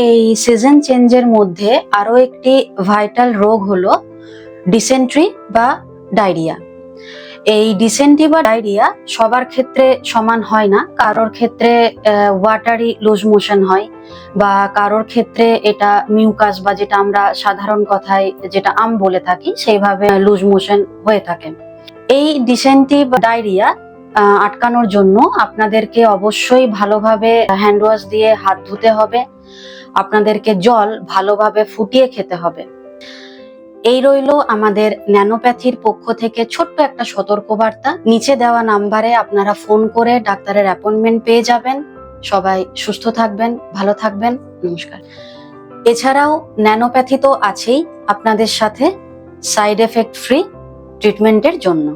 এই সিজন চেঞ্জের মধ্যে আরো একটি ভাইটাল রোগ হলো ডিসেন্ট্রি বা ডায়রিয়া। এই ডিসেন্ট্রি বা ডায়রিয়া সবার ক্ষেত্রে সমান হয় না। কারোর ক্ষেত্রে ওয়াটারি লুজ মোশন হয়, বা কারোর ক্ষেত্রে এটা মিউকাস বা যেটা আমরা সাধারণ কথায় যেটা বলে থাকি সেইভাবে লুজ মোশন হয়ে থাকে। এই ডিসেন্ট্রি বা ডায়রিয়া আটকানোর জন্য আপনাদেরকে অবশ্যই ভালোভাবে হ্যান্ড ওয়াশ দিয়ে হাত ধুতে হবে। আপনাদেরকে জল ভালোভাবে ফুটিয়ে খেতে হবে। এই রইলো আমাদের ন্যানোপ্যাথির পক্ষ থেকে ছোট্ট একটা সতর্কবার্তা। নিচে দেওয়া নাম্বারে আপনারা ফোন করে ডাক্তারের অ্যাপয়েন্টমেন্ট পেয়ে যাবেন। সবাই সুস্থ থাকবেন, ভালো থাকবেন। নমস্কার। এছাড়াও ন্যানোপ্যাথি তো আছেই আপনাদের সাথে সাইড এফেক্ট ফ্রি ট্রিটমেন্টের জন্য।